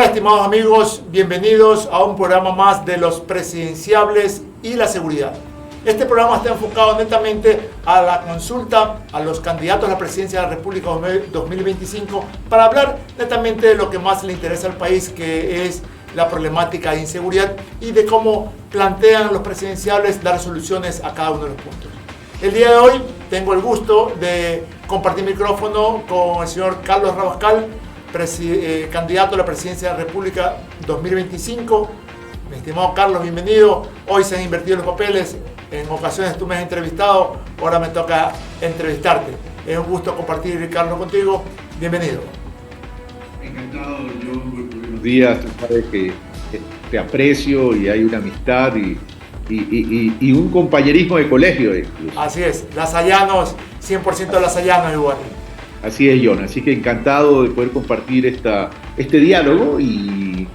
estimados amigos, bienvenidos a un programa más de los presidenciables y la seguridad. Este programa está enfocado netamente a la consulta a los candidatos a la presidencia de la República 2025 para hablar netamente de lo que más le interesa al país, que es la problemática de inseguridad y de cómo plantean los presidenciables dar soluciones a cada uno de los puntos. El día de hoy tengo el gusto de compartir micrófono con el señor Carlos Rabascal, candidato a la presidencia de la República 2025. Mi estimado Carlos, bienvenido. Hoy se han invertido los papeles. En ocasiones tú me has entrevistado, ahora me toca entrevistarte. Es un gusto compartir, Carlos, contigo. Bienvenido. Encantado, yo buenos días. Tú sabes que te aprecio y hay una amistad y un compañerismo de colegio. Incluso. Así es, lasallanos, 100% lasallanos igual. Así es, John. Así que encantado de poder compartir este diálogo y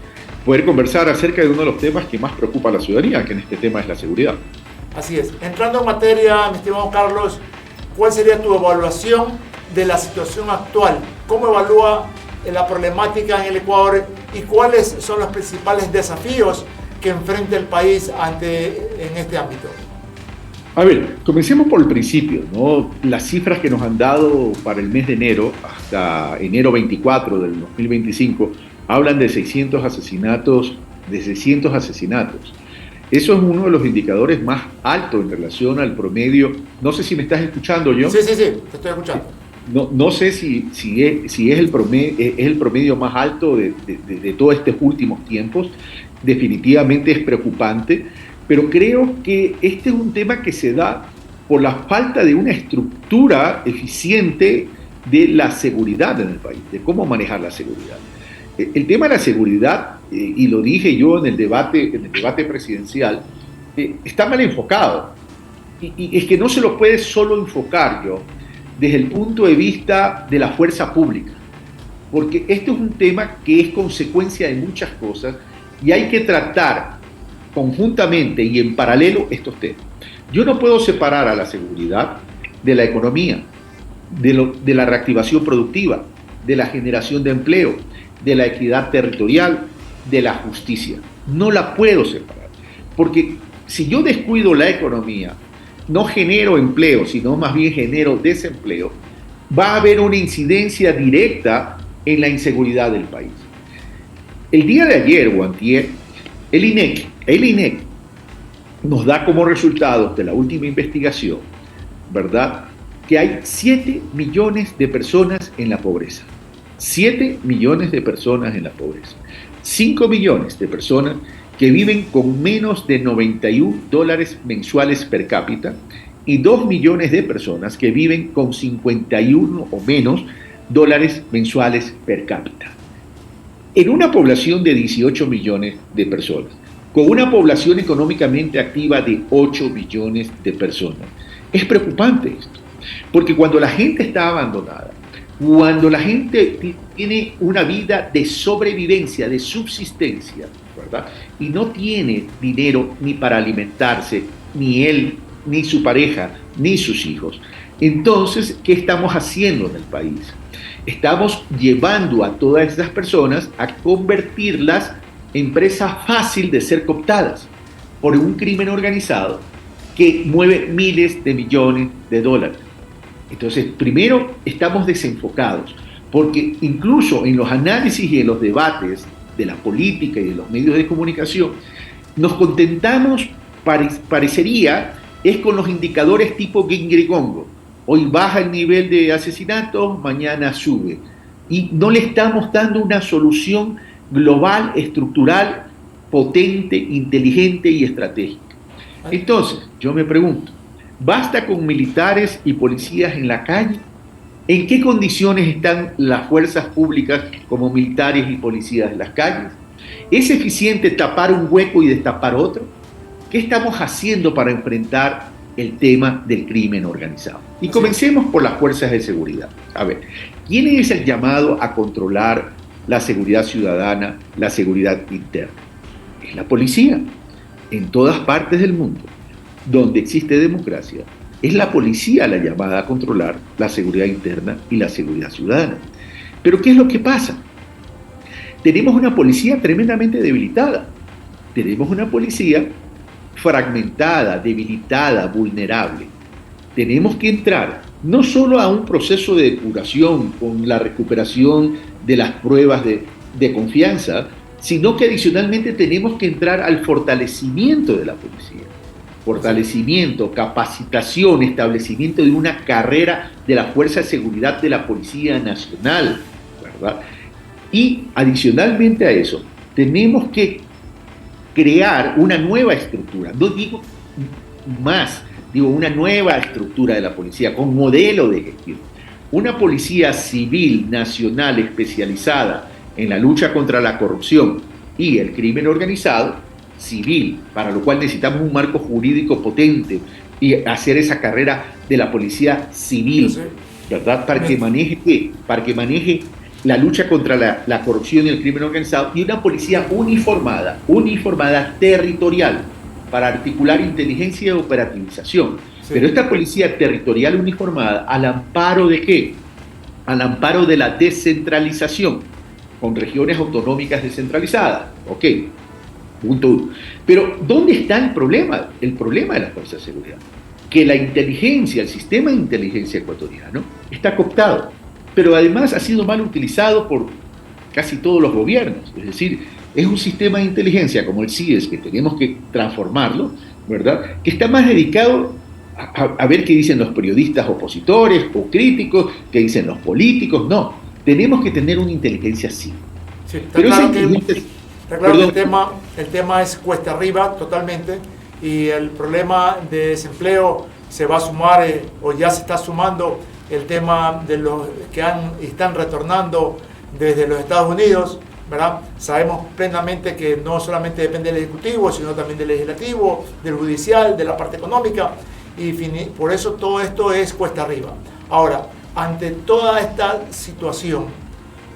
poder conversar acerca de uno de los temas que más preocupa a la ciudadanía, que en este tema es la seguridad. Así es. Entrando en materia, mi estimado Carlos, ¿cuál sería tu evaluación de la situación actual? ¿Cómo evalúa la problemática en el Ecuador y cuáles son los principales desafíos que enfrenta el país en este ámbito? A ver, comencemos por el principio, ¿no? Las cifras que nos han dado para el mes de enero, hasta enero 24 del 2025, hablan de 600 asesinatos. Eso es uno de los indicadores más altos en relación al promedio. No sé si me estás escuchando, John. Sí, te estoy escuchando. No sé si es el promedio más alto de todos estos últimos tiempos. Definitivamente es preocupante, pero creo que este es un tema que se da por la falta de una estructura eficiente de la seguridad en el país, de cómo manejar la seguridad. El tema de la seguridad, y lo dije yo en el debate presidencial, está mal enfocado. Y es que no se lo puede solo enfocar yo desde el punto de vista de la fuerza pública, porque esto es un tema que es consecuencia de muchas cosas y hay que tratar conjuntamente y en paralelo estos temas. Yo no puedo separar a la seguridad de la economía, de la reactivación productiva, de la generación de empleo, de la equidad territorial, de la justicia. No la puedo separar, porque si yo descuido la economía, no genero empleo, sino más bien genero desempleo, va a haber una incidencia directa en la inseguridad del país. El día de ayer o antier, el INEC nos da como resultados de la última investigación, ¿verdad?, que hay 7 millones de personas en la pobreza. 7 millones de personas en la pobreza. 5 millones de personas que viven con menos de $91 mensuales per cápita y 2 millones de personas que viven con 51 o menos dólares mensuales per cápita. En una población de 18 millones de personas, con una población económicamente activa de 8 millones de personas. Es preocupante esto, porque cuando la gente está abandonada, cuando la gente tiene una vida de sobrevivencia, de subsistencia, ¿verdad?, y no tiene dinero ni para alimentarse, ni él, ni su pareja, ni sus hijos, entonces, ¿qué estamos haciendo en el país? Estamos llevando a todas esas personas a convertirlas en presa fácil de ser cooptadas por un crimen organizado que mueve miles de millones de dólares. Entonces, primero, estamos desenfocados, porque incluso en los análisis y en los debates de la política y de los medios de comunicación, nos contentamos, parecería, es con los indicadores tipo Gingrigongo. Hoy baja el nivel de asesinatos, mañana sube. Y no le estamos dando una solución global, estructural, potente, inteligente y estratégica. Entonces, yo me pregunto, ¿basta con militares y policías en la calle? ¿En qué condiciones están las fuerzas públicas como militares y policías en las calles? ¿Es eficiente tapar un hueco y destapar otro? ¿Qué estamos haciendo para enfrentar el tema del crimen organizado? Y comencemos por las fuerzas de seguridad. A ver, ¿quién es el llamado a controlar la seguridad ciudadana, la seguridad interna? Es la policía. En todas partes del mundo donde existe democracia, es la policía la llamada a controlar la seguridad interna y la seguridad ciudadana. Pero ¿qué es lo que pasa? tenemos una policía tremendamente debilitada. Tenemos una policía fragmentada, debilitada, vulnerable. Tenemos que entrar no solo a un proceso de depuración con la recuperación de las pruebas de confianza, sino que adicionalmente tenemos que entrar al fortalecimiento de la policía. Fortalecimiento, capacitación, establecimiento de una carrera de la Fuerza de Seguridad de la Policía Nacional, ¿verdad? Y adicionalmente a eso, tenemos que crear una nueva estructura, no digo más, digo una nueva estructura de la policía con modelo de gestión. Una policía civil nacional especializada en la lucha contra la corrupción y el crimen organizado, civil, para lo cual necesitamos un marco jurídico potente y hacer esa carrera de la policía civil, ¿verdad? Para que maneje ¿qué? Para que maneje la lucha contra la corrupción y el crimen organizado, y una policía uniformada territorial, para articular inteligencia y operativización. Sí. Pero esta policía territorial uniformada, ¿al amparo de qué? Al amparo de la descentralización, con regiones autonómicas descentralizadas. Ok, punto uno. Pero, ¿dónde está el problema? El problema de las fuerzas de seguridad. Que la inteligencia, el sistema de inteligencia ecuatoriano, está cooptado. Pero además ha sido mal utilizado por casi todos los gobiernos. Es decir, es un sistema de inteligencia como el CIES, que tenemos que transformarlo, ¿verdad? Que está más dedicado a ver qué dicen los periodistas opositores o críticos, qué dicen los políticos. No, tenemos que tener una inteligencia civil. Sí, está claro que el tema es cuesta arriba totalmente, y el problema de desempleo se va a sumar, o ya se está sumando, el tema de los que están retornando desde los Estados Unidos, ¿verdad? Sabemos plenamente que no solamente depende del Ejecutivo, sino también del Legislativo, del Judicial, de la parte económica, y por eso todo esto es cuesta arriba. Ahora, ante toda esta situación,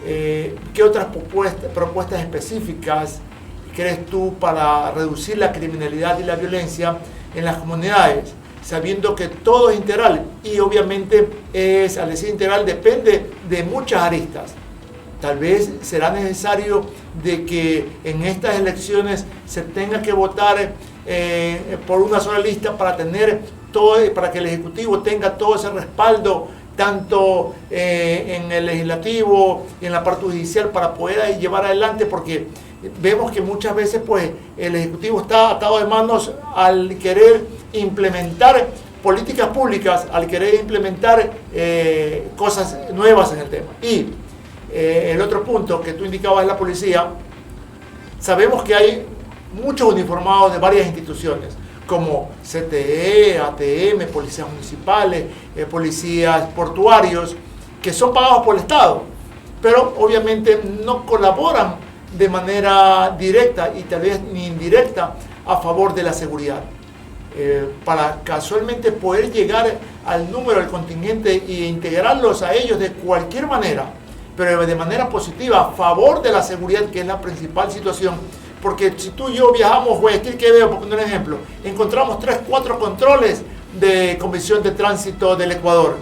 ¿qué otras propuestas específicas crees tú para reducir la criminalidad y la violencia en las comunidades? Sabiendo que todo es integral, y obviamente al decir integral depende de muchas aristas. Tal vez será necesario de que en estas elecciones se tenga que votar por una sola lista para para que el Ejecutivo tenga todo ese respaldo, tanto en el Legislativo y en la parte judicial, para poder llevar adelante, porque vemos que muchas veces pues el Ejecutivo está atado de manos al querer implementar políticas públicas, al querer implementar cosas nuevas en el tema. Y el otro punto que tú indicabas es la policía. Sabemos que hay muchos uniformados de varias instituciones, como CTE, ATM, policías municipales, policías portuarios, que son pagados por el Estado, pero obviamente no colaboran de manera directa y tal vez ni indirecta a favor de la seguridad. Para casualmente poder llegar al número del contingente e integrarlos a ellos de cualquier manera, pero de manera positiva, a favor de la seguridad, que es la principal situación. Porque si tú y yo viajamos, Guayaquil, ¿qué veo? Por poner un ejemplo, encontramos 3, 4 controles de Comisión de Tránsito del Ecuador,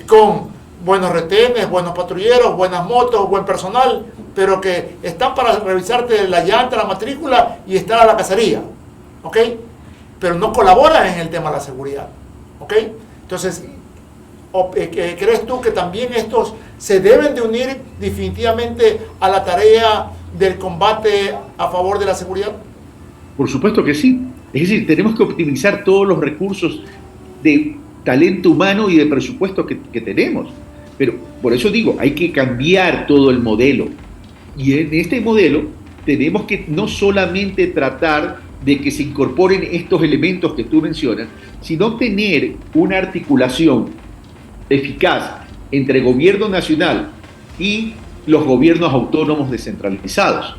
con buenos retenes, buenos patrulleros, buenas motos, buen personal, pero que están para revisarte la llanta, la matrícula y estar a la cacería, ¿ok? Pero no colaboran en el tema de la seguridad, ¿ok? Entonces, ¿crees tú que también estos se deben de unir definitivamente a la tarea del combate a favor de la seguridad? Por supuesto que sí. Es decir, tenemos que optimizar todos los recursos de talento humano y de presupuesto que tenemos. Pero por eso digo, hay que cambiar todo el modelo. Y en este modelo tenemos que no solamente tratar de que se incorporen estos elementos que tú mencionas, sino tener una articulación eficaz entre gobierno nacional y los gobiernos autónomos descentralizados.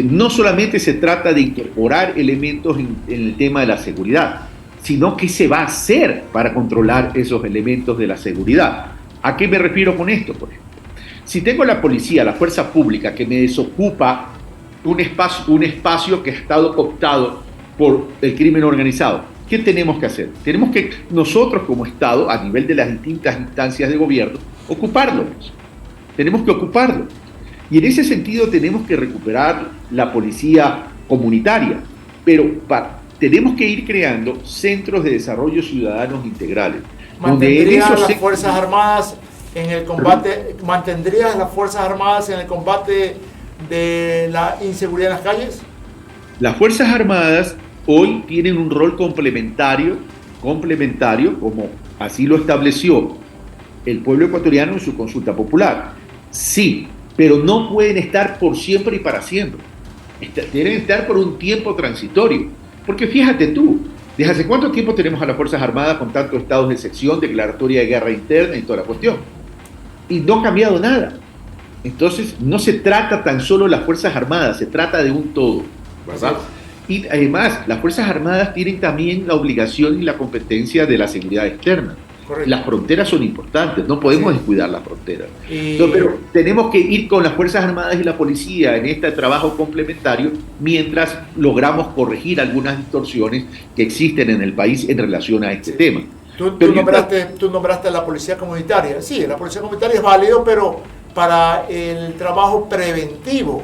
No solamente se trata de incorporar elementos en el tema de la seguridad, sino qué se va a hacer para controlar esos elementos de la seguridad. ¿A qué me refiero con esto, por ejemplo? Si tengo la policía, la fuerza pública, que me desocupa un espacio que ha estado cooptado por el crimen organizado, ¿qué tenemos que hacer? Tenemos que nosotros como Estado, a nivel de las distintas instancias de gobierno, ocuparlo. Tenemos que ocuparlo. Y en ese sentido tenemos que recuperar la policía comunitaria, pero tenemos que ir creando centros de desarrollo ciudadanos integrales. ¿Mantendrías las Fuerzas Armadas en el combate? ¿Mantendrías las Fuerzas Armadas en el combate de la inseguridad en las calles? Las Fuerzas Armadas hoy tienen un rol complementario, como así lo estableció el pueblo ecuatoriano en su consulta popular. Sí, pero no pueden estar por siempre y para siempre. Deben estar por un tiempo transitorio. Porque fíjate tú, ¿desde hace cuánto tiempo tenemos a las Fuerzas Armadas con tantos estados de excepción, declaratoria de guerra interna y toda la cuestión? Y no ha cambiado nada. Entonces, no se trata tan solo de las Fuerzas Armadas, se trata de un todo, ¿verdad? Y además, las Fuerzas Armadas tienen también la obligación y la competencia de la seguridad externa. Correcto. Las fronteras son importantes, no podemos descuidar las fronteras. Pero tenemos que ir con las Fuerzas Armadas y la policía en este trabajo complementario mientras logramos corregir algunas distorsiones que existen en el país en relación a este tema. Tú nombraste a la policía comunitaria. Sí, la policía comunitaria es válido, pero para el trabajo preventivo,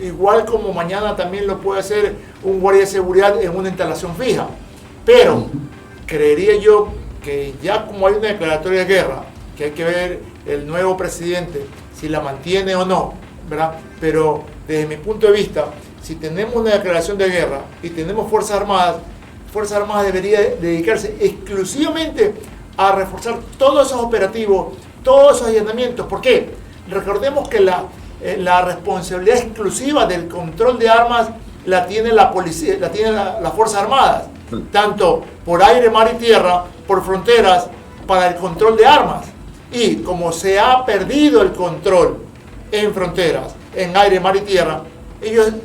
igual como mañana también lo puede hacer un guardia de seguridad en una instalación fija. Pero creería yo que ya como hay una declaratoria de guerra, que hay que ver el nuevo presidente si la mantiene o no, ¿verdad? Pero desde mi punto de vista, si tenemos una declaración de guerra y tenemos Fuerzas Armadas debería dedicarse exclusivamente a reforzar todos esos operativos, todos esos allanamientos. ¿Por qué? Recordemos que la responsabilidad exclusiva del control de armas la tiene la policía, la tiene las Fuerzas Armadas, tanto por aire, mar y tierra, por fronteras, para el control de armas. Y como se ha perdido el control en fronteras, en aire, mar y tierra,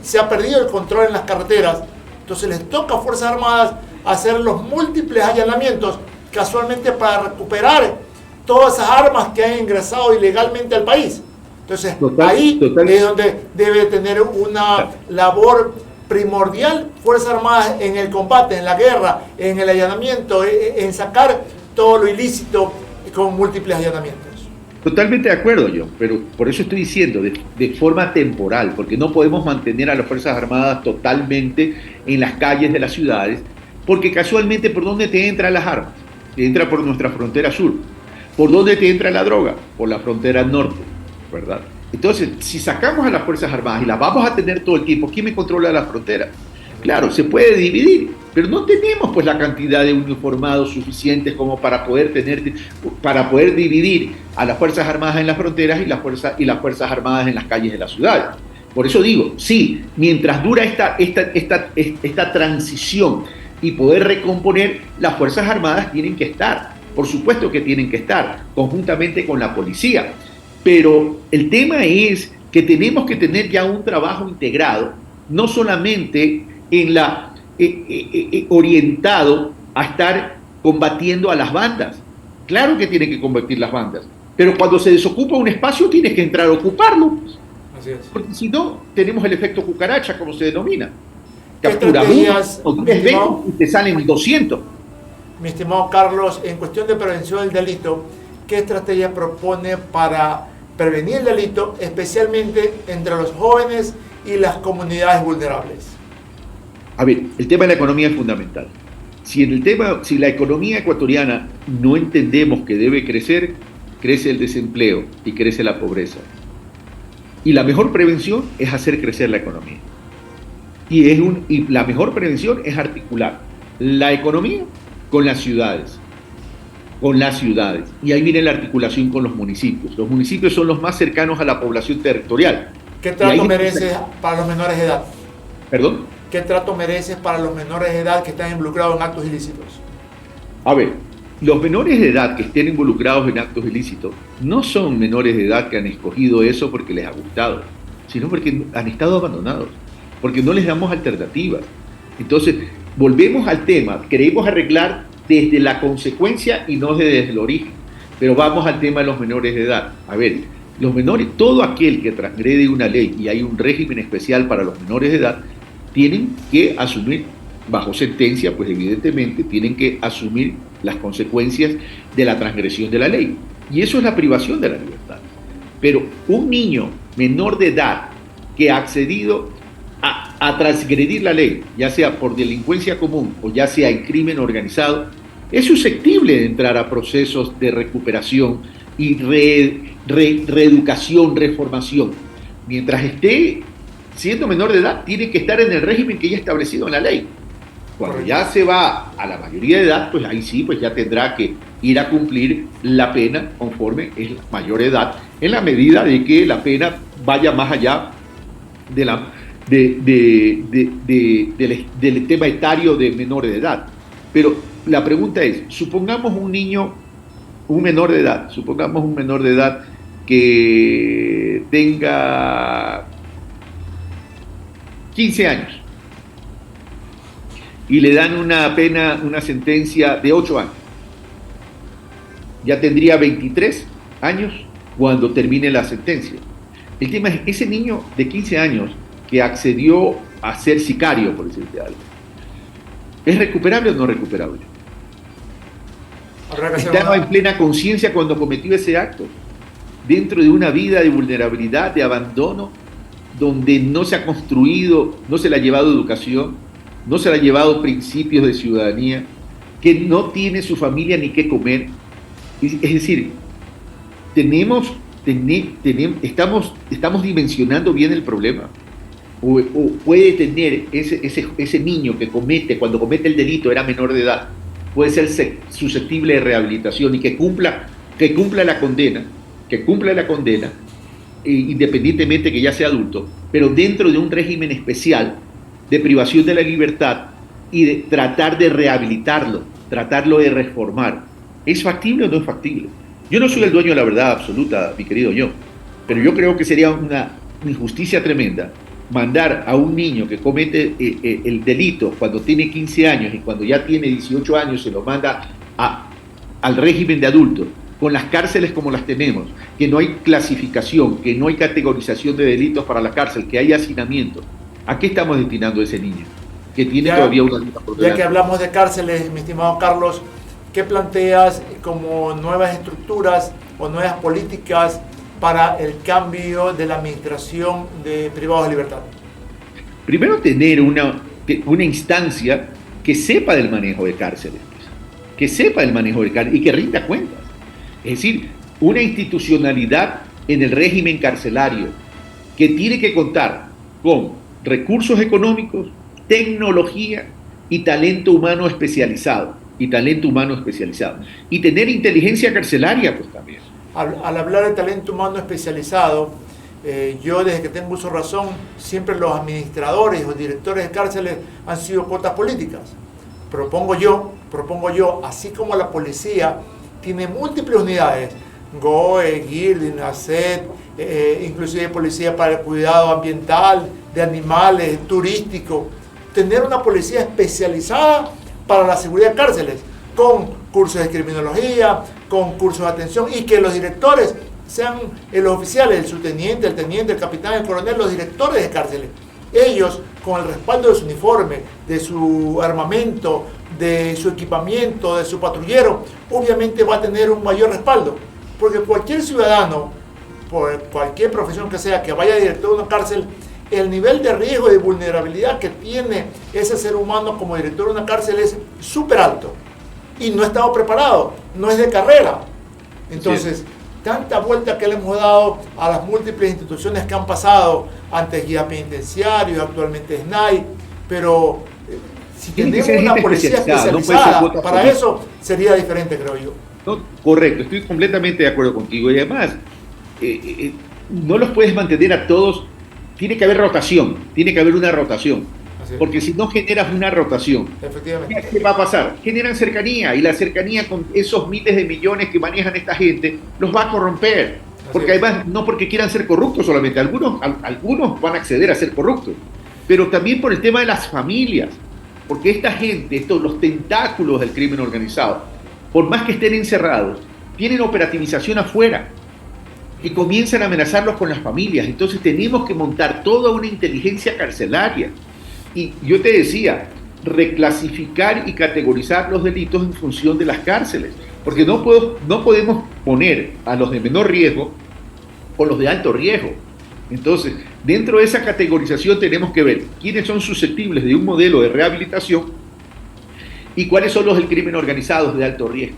se ha perdido el control en las carreteras, entonces les toca a Fuerzas Armadas hacer los múltiples allanamientos, casualmente para recuperar todas esas armas que han ingresado ilegalmente al país. Entonces, ahí es donde debe tener una labor primordial Fuerzas Armadas en el combate, en la guerra, en el allanamiento, en sacar todo lo ilícito con múltiples allanamientos. Totalmente de acuerdo, John, pero por eso estoy diciendo de forma temporal, porque no podemos mantener a las Fuerzas Armadas totalmente en las calles de las ciudades, porque casualmente, ¿por dónde te entran las armas? Te entra por nuestra frontera sur. ¿Por dónde te entra la droga? Por la frontera norte, ¿verdad? Entonces, si sacamos a las Fuerzas Armadas y las vamos a tener todo el tiempo, ¿quién me controla la frontera? Claro, se puede dividir, pero no tenemos pues la cantidad de uniformados suficientes como para poder dividir a las Fuerzas Armadas en las fronteras y las Fuerzas Armadas en las calles de las ciudades. Por eso digo, sí, mientras dura esta transición y poder recomponer, las Fuerzas Armadas tienen que estar, por supuesto que tienen que estar, conjuntamente con la policía. Pero el tema es que tenemos que tener ya un trabajo integrado, no solamente orientado a estar combatiendo a las bandas. Claro que tienen que combatir las bandas, pero cuando se desocupa un espacio tienes que entrar a ocuparlo. Así es. Porque si no, tenemos el efecto cucaracha, como se denomina. Captura uno o 10 veces y te salen 200. Mi estimado Carlos, en cuestión de prevención del delito, ¿qué estrategia propone para prevenir el delito, especialmente entre los jóvenes y las comunidades vulnerables? A ver, el tema de la economía es fundamental. Si la economía ecuatoriana no entendemos que debe crecer, crece el desempleo y crece la pobreza. Y la mejor prevención es hacer crecer la economía. Y la mejor prevención es articular la economía con las ciudades. Y ahí viene la articulación con los municipios. Los municipios son los más cercanos a la población territorial. ¿Qué trato mereces para los menores de edad? ¿Perdón? ¿Qué trato mereces para los menores de edad que están involucrados en actos ilícitos? A ver, los menores de edad que estén involucrados en actos ilícitos no son menores de edad que han escogido eso porque les ha gustado, sino porque han estado abandonados, porque no les damos alternativas. Entonces, volvemos al tema, queremos arreglar desde la consecuencia y no desde el origen. Pero vamos al tema de los menores de edad. A ver, los menores, todo aquel que transgrede una ley y hay un régimen especial para los menores de edad, tienen que asumir, bajo sentencia, pues evidentemente tienen que asumir las consecuencias de la transgresión de la ley. Y eso es la privación de la libertad. Pero un niño menor de edad que ha accedido a transgredir la ley, ya sea por delincuencia común o ya sea en crimen organizado, es susceptible de entrar a procesos de recuperación y reeducación, reformación. Mientras esté siendo menor de edad, tiene que estar en el régimen que ya establecido en la ley. Cuando ya se va a la mayoría de edad, pues ahí sí, pues ya tendrá que ir a cumplir la pena conforme es la mayor edad, en la medida de que la pena vaya más allá de del tema etario de menores de edad. Pero la pregunta es, supongamos un menor de edad que tenga 15 años y le dan una sentencia de 8 años. Ya tendría 23 años cuando termine la sentencia. El tema es, ese niño de 15 años que accedió a ser sicario, por decirte algo, ¿es recuperable o no recuperable? Estaba en plena conciencia cuando cometió ese acto, dentro de una vida de vulnerabilidad, de abandono, donde no se ha construido, no se le ha llevado educación, no se le ha llevado principios de ciudadanía, que no tiene su familia ni qué comer. Es decir, estamos dimensionando bien el problema. O puede tener ese niño que cuando comete el delito, era menor de edad, puede ser susceptible de rehabilitación y que cumpla la condena, independientemente que ya sea adulto, pero dentro de un régimen especial de privación de la libertad y de tratar de rehabilitarlo, tratarlo de reformar. ¿Es factible o no es factible? Yo no soy el dueño de la verdad absoluta, mi querido yo, pero yo creo que sería una injusticia tremenda mandar a un niño que comete el delito cuando tiene 15 años y cuando ya tiene 18 años se lo manda al régimen de adulto, con las cárceles como las tenemos, que no hay clasificación, que no hay categorización de delitos para la cárcel, que hay hacinamiento. ¿A qué estamos destinando a ese niño? Que tiene todavía una vida por delante. Ya que hablamos de cárceles, mi estimado Carlos, ¿qué planteas como nuevas estructuras o nuevas políticas para el cambio de la administración de privados de libertad? Primero, tener una instancia que sepa del manejo de cárceles, y que rinda cuentas. Es decir, una institucionalidad en el régimen carcelario que tiene que contar con recursos económicos, tecnología y talento humano especializado. Y tener inteligencia carcelaria, pues también. Al hablar de talento humano especializado, yo desde que tengo uso de razón, siempre los administradores o directores de cárceles han sido cuotas políticas. Propongo yo, así como la policía tiene múltiples unidades, GOE, GIRD, NACET, inclusive policía para el cuidado ambiental, de animales, turístico, tener una policía especializada para la seguridad de cárceles, con cursos de criminología, con cursos de atención, y que los directores sean los oficiales, el subteniente, el teniente, el capitán, el coronel, los directores de cárceles. Ellos, con el respaldo de su uniforme, de su armamento, de su equipamiento, de su patrullero, obviamente va a tener un mayor respaldo, porque cualquier ciudadano, por cualquier profesión que sea, que vaya director de una cárcel, el nivel de riesgo y de vulnerabilidad que tiene ese ser humano como director de una cárcel es súper alto, y no estamos preparados, no es de carrera. Entonces, tanta vuelta que le hemos dado a las múltiples instituciones que han pasado, antes guía penitenciario, actualmente SNAI, pero si tenemos una policía especializada, no para eso sería diferente, creo yo. No, correcto, estoy completamente de acuerdo contigo, y además no los puedes mantener a todos, tiene que haber rotación, tiene que haber una rotación, porque si no generas una rotación, ¿qué va a pasar? Generan cercanía, y la cercanía con esos miles de millones que manejan esta gente los va a corromper, porque además no porque quieran ser corruptos solamente, algunos van a acceder a ser corruptos, pero también por el tema de las familias, porque esta gente, los tentáculos del crimen organizado, por más que estén encerrados, tienen operativización afuera y comienzan a amenazarlos con las familias. Entonces tenemos que montar toda una inteligencia carcelaria. Y yo te decía, reclasificar y categorizar los delitos en función de las cárceles, porque no podemos poner a los de menor riesgo con los de alto riesgo. Entonces, dentro de esa categorización tenemos que ver quiénes son susceptibles de un modelo de rehabilitación y cuáles son los del crimen organizado de alto riesgo.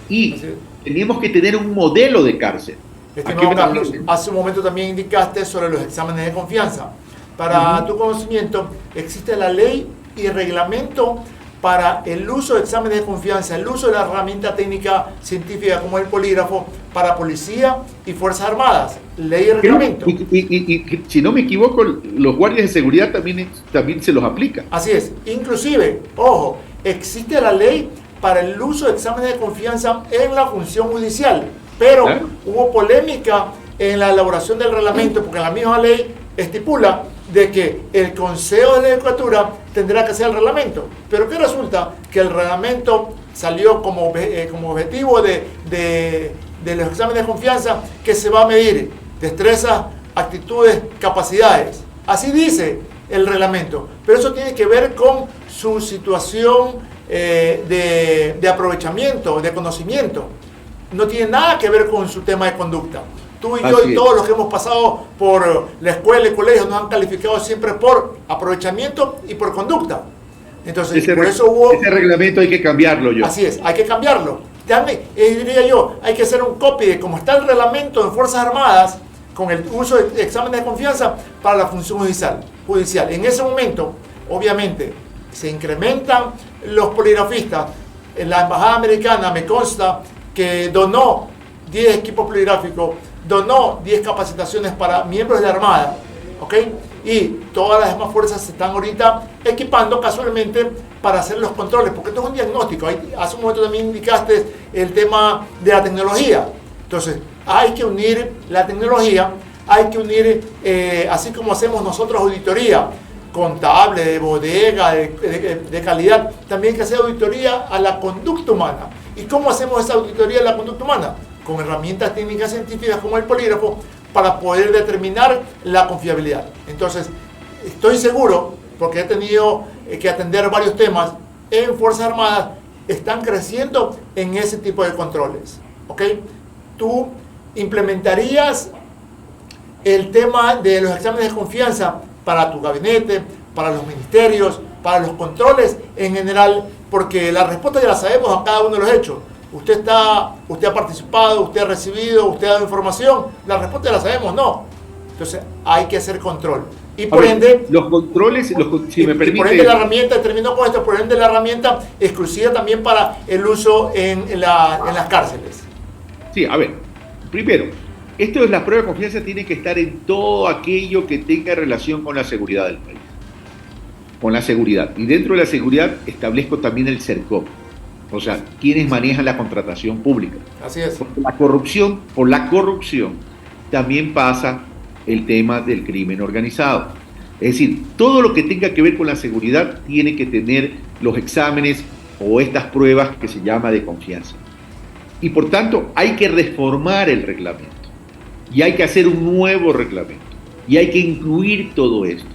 Y tenemos que tener un modelo de cárcel. Estimado Carlos, hace un momento también indicaste sobre los exámenes de confianza. Para tu conocimiento, existe la ley y el reglamento para el uso de exámenes de confianza, el uso de la herramienta técnica científica como el polígrafo para policía y fuerzas armadas. Ley y reglamento. Y si no me equivoco, los guardias de seguridad también se los aplica. Así es. Inclusive, ojo, existe la ley para el uso de exámenes de confianza en la función judicial, pero ¿claro? Hubo polémica en la elaboración del reglamento porque la misma ley estipula de que el Consejo de la Judicatura tendrá que hacer el reglamento. Pero ¿qué resulta? Que el reglamento salió como objetivo de los exámenes de confianza que se va a medir destrezas, actitudes, capacidades. Así dice el reglamento. Pero eso tiene que ver con su situación de aprovechamiento, de conocimiento. No tiene nada que ver con su tema de conducta. Tú y yo y todos los que hemos pasado por la escuela y colegio nos han calificado siempre por aprovechamiento y por conducta. Entonces, por eso hubo... Ese reglamento hay que cambiarlo yo. Así es, hay que cambiarlo. Diría yo, hay que hacer un copy de cómo está el reglamento de Fuerzas Armadas con el uso de exámenes de confianza para la función judicial. En ese momento, obviamente, se incrementan los poligrafistas. La embajada americana me consta que donó 10 equipos poligráficos, donó 10 capacitaciones para miembros de la Armada, ¿ok? Y todas las demás fuerzas se están ahorita equipando casualmente para hacer los controles, porque esto es un diagnóstico. Hace un momento también indicaste el tema de la tecnología. Entonces, hay que unir la tecnología, hay que unir, así como hacemos nosotros auditoría contable, de bodega, de calidad, también hay que hacer auditoría a la conducta humana. ¿Y cómo hacemos esa auditoría de la conducta humana? Con herramientas técnicas científicas como el polígrafo para poder determinar la confiabilidad. Entonces, estoy seguro, porque he tenido que atender varios temas en Fuerzas Armadas, están creciendo en ese tipo de controles. ¿Ok? Tú implementarías el tema de los exámenes de confianza para tu gabinete, para los ministerios, para los controles en general, porque la respuesta ya la sabemos a cada uno de los hechos. Usted ha participado, usted ha recibido, usted ha dado información, la respuesta ya la sabemos, no. Entonces hay que hacer control. Y por ende, los controles, si me permite. Por ende la herramienta, termino con esto, por ende la herramienta exclusiva también para el uso en las cárceles. Sí, a ver, primero, esto de la prueba de confianza tiene que estar en todo aquello que tenga relación con la seguridad del país. Con la seguridad. Y dentro de la seguridad establezco también el CERCOP. O sea, quienes manejan la contratación pública. Así es. Por la corrupción también pasa el tema del crimen organizado. Es decir, todo lo que tenga que ver con la seguridad tiene que tener los exámenes o estas pruebas que se llama de confianza. Y por tanto, hay que reformar el reglamento. Y hay que hacer un nuevo reglamento. Y hay que incluir todo esto.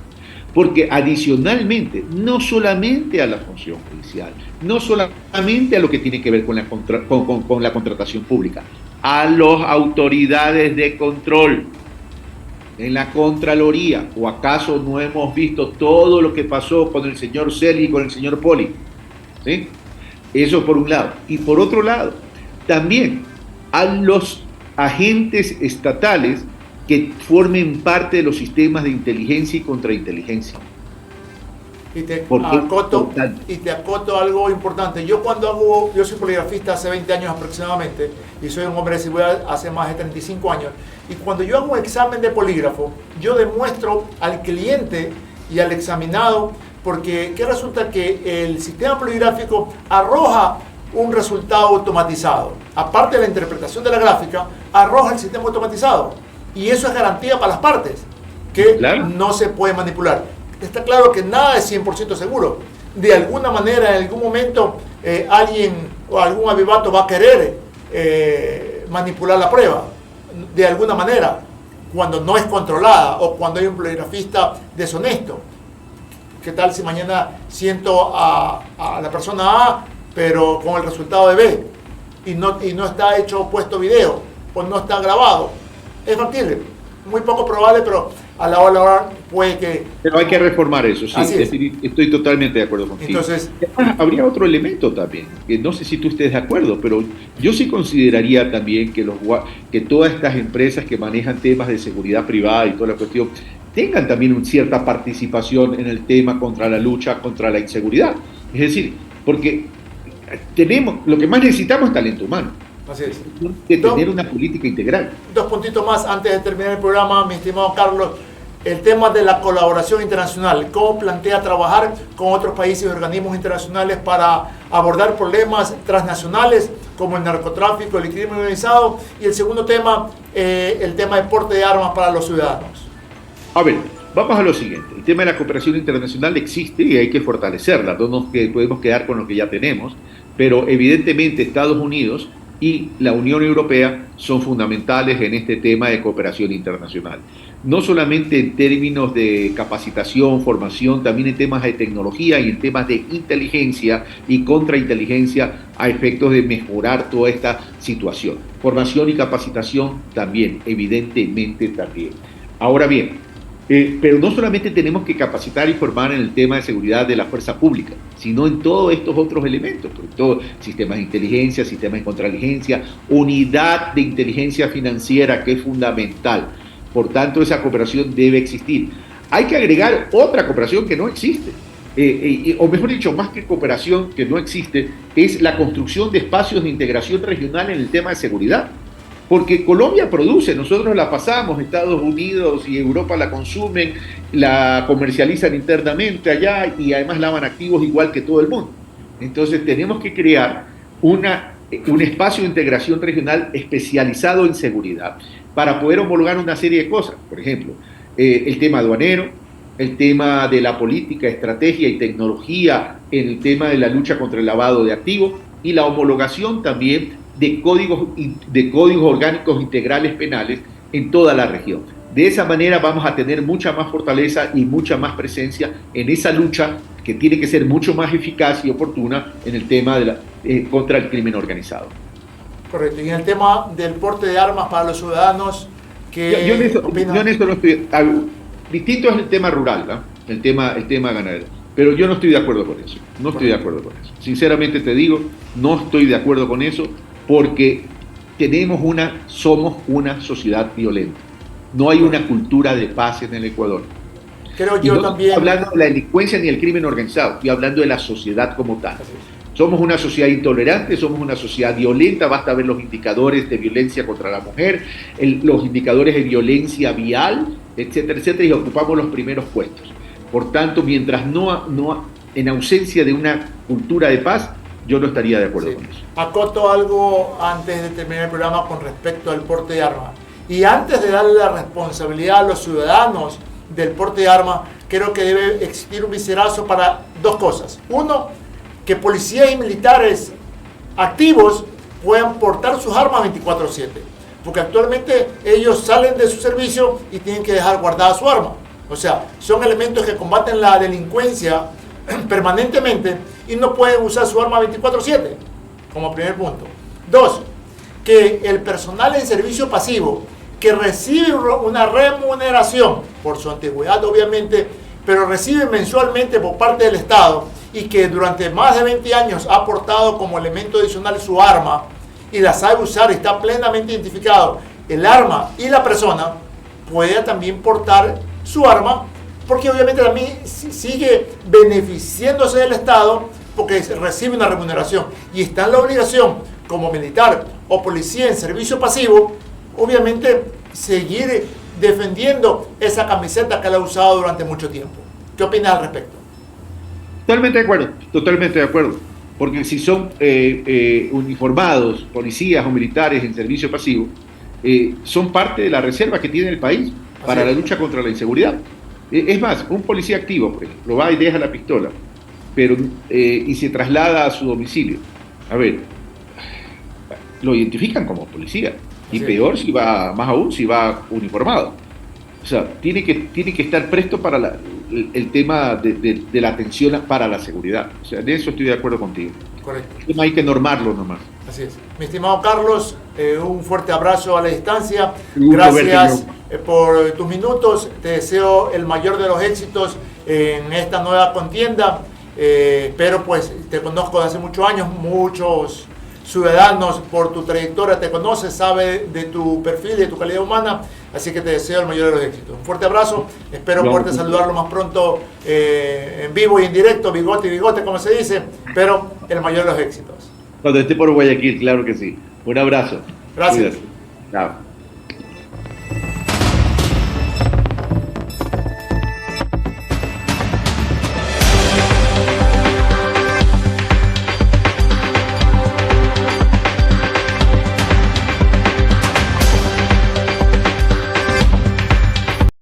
Porque adicionalmente, no solamente a la función judicial, no solamente a lo que tiene que ver con la contratación pública, a las autoridades de control, en la Contraloría, o acaso no hemos visto todo lo que pasó con el señor Celi y con el señor Poli, ¿sí? Eso por un lado. Y por otro lado, también a los agentes estatales que formen parte de los sistemas de inteligencia y contrainteligencia. Y te acoto algo importante. Yo soy poligrafista hace 20 años aproximadamente, y soy un hombre de seguridad hace más de 35 años. Y cuando yo hago un examen de polígrafo, yo demuestro al cliente y al examinado, porque ¿qué resulta? Que el sistema poligráfico arroja un resultado automatizado. Aparte de la interpretación de la gráfica, arroja el sistema automatizado. Y eso es garantía para las partes, que claro, no se puede manipular. Está claro que nada es 100% seguro. De alguna manera, en algún momento, alguien o algún avivato va a querer manipular la prueba. De alguna manera, cuando no es controlada o cuando hay un poligrafista deshonesto. ¿Qué tal si mañana siento a la persona A, pero con el resultado de B? Y no está puesto video o no está grabado. Es factible. muy poco probable, pero a la hora puede que... Pero hay que reformar eso, sí, estoy totalmente de acuerdo contigo. Entonces, habría otro elemento también, que no sé si tú estés de acuerdo, pero yo sí consideraría también que todas estas empresas que manejan temas de seguridad privada y toda la cuestión tengan también una cierta participación en el tema contra la lucha contra la inseguridad. Es decir, porque lo que más necesitamos es talento humano. Así es. De tener una política integral. 2 puntitos más antes de terminar el programa, mi estimado Carlos. El tema de la colaboración internacional. ¿Cómo plantea trabajar con otros países y organismos internacionales para abordar problemas transnacionales como el narcotráfico, el crimen organizado? Y el segundo tema, el tema de porte de armas para los ciudadanos. A ver, vamos a lo siguiente. El tema de la cooperación internacional existe y hay que fortalecerla. No nos podemos quedar con lo que ya tenemos, pero evidentemente Estados Unidos y la Unión Europea son fundamentales en este tema de cooperación internacional. No solamente en términos de capacitación, formación, también en temas de tecnología y en temas de inteligencia y contrainteligencia a efectos de mejorar toda esta situación. Formación y capacitación también, evidentemente también. Ahora bien, pero no solamente tenemos que capacitar y formar en el tema de seguridad de la fuerza pública, sino en todos estos otros elementos, sobre todo sistemas de inteligencia, sistemas de contrainteligencia, unidad de inteligencia financiera, que es fundamental. Por tanto, esa cooperación debe existir. Hay que agregar otra cooperación que no existe, o mejor dicho, más que cooperación que no existe, es la construcción de espacios de integración regional en el tema de seguridad. Porque Colombia produce, nosotros la pasamos, Estados Unidos y Europa la consumen, la comercializan internamente allá y además lavan activos igual que todo el mundo. Entonces tenemos que crear un espacio de integración regional especializado en seguridad para poder homologar una serie de cosas. Por ejemplo, el tema aduanero, el tema de la política, estrategia y tecnología en el tema de la lucha contra el lavado de activos y la homologación también de códigos orgánicos integrales penales en toda la región. De esa manera vamos a tener mucha más fortaleza y mucha más presencia en esa lucha que tiene que ser mucho más eficaz y oportuna en el tema contra el crimen organizado. Correcto. Y en el tema del porte de armas para los ciudadanos, yo en eso no estoy... Distinto es el tema rural, ¿no? el tema ganadero. Pero yo no estoy de acuerdo con eso. No estoy de acuerdo con eso. Sinceramente te digo, no estoy de acuerdo con eso, porque somos una sociedad violenta. No hay una cultura de paz en el Ecuador. Creo yo también. No estoy hablando de la delincuencia ni el crimen organizado, estoy hablando de la sociedad como tal. Somos una sociedad intolerante, somos una sociedad violenta, basta ver los indicadores de violencia contra la mujer, los indicadores de violencia vial, etcétera, etcétera, y ocupamos los primeros puestos. Por tanto, mientras en ausencia de una cultura de paz, yo no estaría de acuerdo con eso. Acoto algo antes de terminar el programa con respecto al porte de armas. Y antes de darle la responsabilidad a los ciudadanos del porte de armas, creo que debe existir un viserazo para 2 cosas. Uno, que policías y militares activos puedan portar sus armas 24/7. Porque actualmente ellos salen de su servicio y tienen que dejar guardada su arma. O sea, son elementos que combaten la delincuencia permanentemente y no pueden usar su arma 24/7, como primer punto. 2, que el personal en servicio pasivo, que recibe una remuneración por su antigüedad obviamente, pero recibe mensualmente por parte del Estado y que durante más de 20 años ha portado como elemento adicional su arma y la sabe usar y está plenamente identificado el arma y la persona, puede también portar su arma, porque obviamente también sigue beneficiándose del Estado porque recibe una remuneración y está en la obligación como militar o policía en servicio pasivo, obviamente seguir defendiendo esa camiseta que él ha usado durante mucho tiempo. ¿Qué opinas al respecto? Totalmente de acuerdo, porque si son uniformados, policías o militares en servicio pasivo, son parte de la reserva que tiene el país para la lucha contra la inseguridad. Es más, un policía activo, por ejemplo, va y deja la pistola, y se traslada a su domicilio. A ver, lo identifican como policía, y peor más aún si va uniformado. O sea, tiene que estar presto para el tema de la atención para la seguridad. O sea, de eso estoy de acuerdo contigo. Correcto. Hay que normarlo nomás. Así es. Mi estimado Carlos, un fuerte abrazo a la distancia. Gracias por tus minutos. Te deseo el mayor de los éxitos en esta nueva contienda. Pero pues te conozco de hace muchos años, muchos ciudadanos por tu trayectoria te conocen, sabe de tu perfil, de tu calidad humana, así que te deseo el mayor de los éxitos. Un fuerte abrazo, espero poderte saludarlo más pronto en vivo y en directo, bigote y bigote como se dice, pero el mayor de los éxitos. Cuando esté por Guayaquil, claro que sí. Un abrazo. Gracias. Cuídate. Chao.